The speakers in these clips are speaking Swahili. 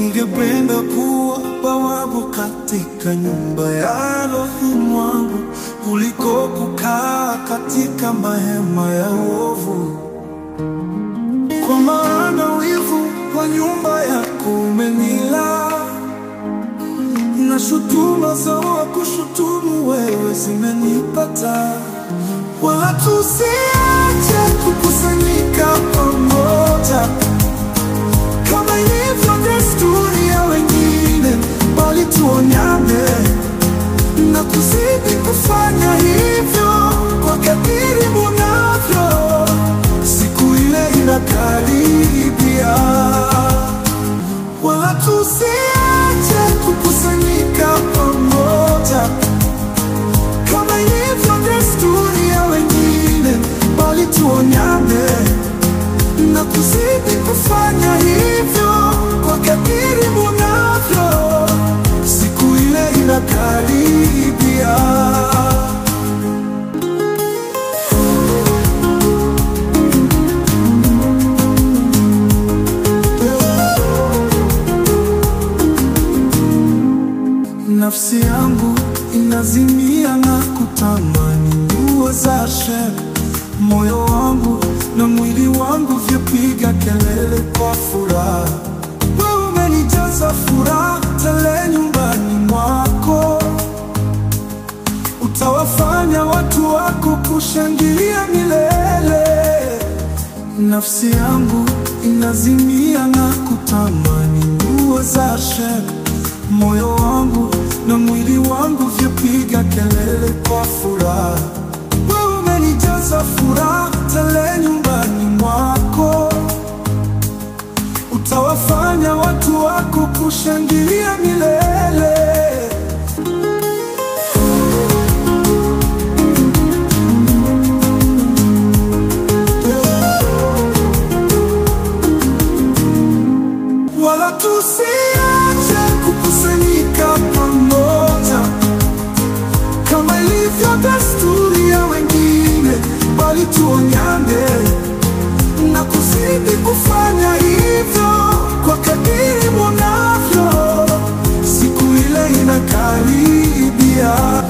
Ningependa kuwa bawabu katika nyumba ya roho mwangu, kuliko kukaa katika mahema ya uovu. Kwa maana wivu wa nyumba yako umenila, na shutuma za wakushutumu wewe zimenipata. Wala tusiache kukusanyika pamoja, kama ilivyo desturi ya wengine, bali tuonyane na kuzidi kufanya hivyo kwa kadiri munavyo, siku ile inakaribia. Wala tusiache kukusanyika pamoja, kama ilivyo desturi ya wengine, bali tuonyane na kuzidi kufanya hivyo kwa kadiri munavyo, siku ile inakaribia. Nafsi yangu inazimia na kutamani nguo za sherehe, moyo wangu na mwili wangu vyapiga kelele kwa furaha. Wewe umenijaza furaha tele nyumbani mwako, utawafanya watu wako kushangilia milele. Nafsi yangu inazimia na kutamani nguo za sherehe, moyo wangu na mwili wangu vyapiga kelele kwa furaha. Wewe umenijaza furaha tele nyumbani mwako, utawafanya watu wako kushangilia milele. Wala tusiache kukusanyika pamoja, kama ilivyo desturi ya wengine, bali tuonyane na kuzidi kufanya hivyo kwa kadiri munavyo, siku ile inakaribia.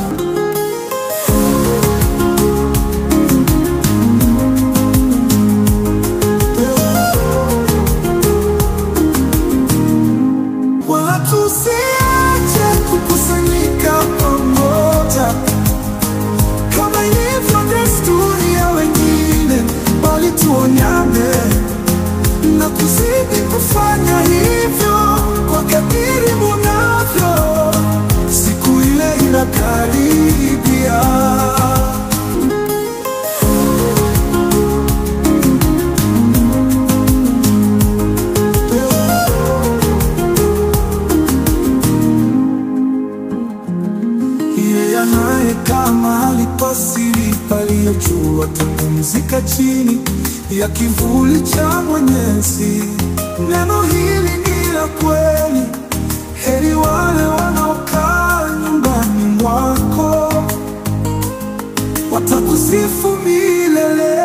Wala tusiache kukusanyika pamoja, kama ilivyo desturi ya wengine, bali tuonyane na kuzidi kufanya hivyo kwa kadiri munavyo, siku ile inakaribia. Anayekaa mahali pa siri paliyojua atapumzika chini ya kivuli cha Mwenyezi. Neno hili ni la kweli, heri wale wanaokaa nyumbani mwako, watakusifu milele.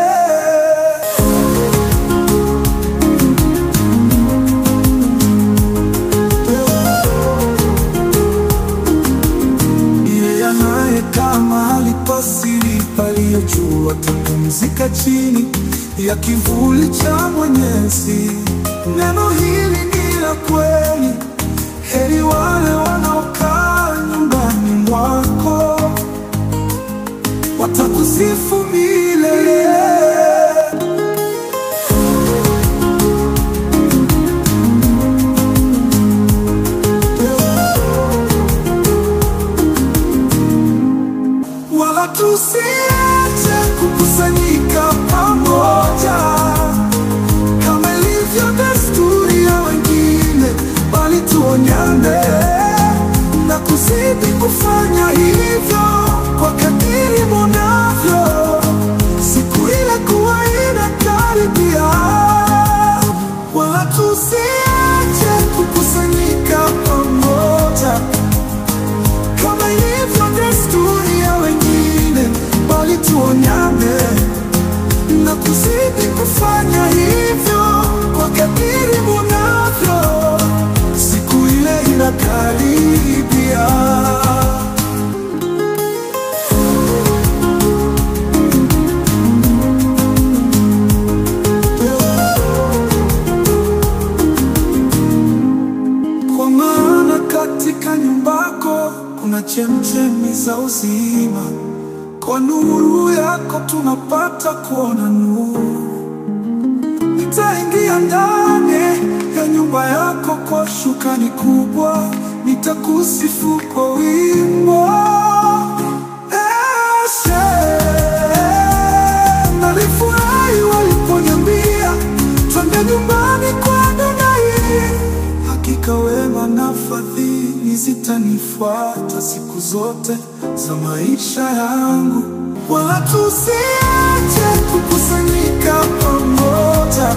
Mahali pa siri paliyojua atapumzika chini ya kivuli cha Mwenyezi. Neno hili ni la kweli, heri wale wanaokaa nyumbani mwako, watakusifu milele. Wala tusiache kukusanyika pamoja, kama ilivyo desturi ya wengine, bali tuonyane na kuzidi kufanya hivyo kwa kadiri munavyo, siku ile kuwa inakaribia. Wala tusiache kukusanyika pamoja, kama ilivyo desturi ya wengine, bali tuonyane na kuzidi kufanya hivyo kwa kadiri munavyo, siku na chemchemi za uzima. Kwa nuru yako tunapata kuona nuru. Nitaingia ndani ya nyumba yako kwa shukrani kubwa, nitakusifu kwa wimbo. Nalifurahi waliponiambia twende nyumbani kwa Adonai. Hakika wema na fadhili zitanifuata siku zote za maisha yangu. Wala tusiache kukusanyika pamoja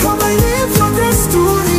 kama ilivyo desturi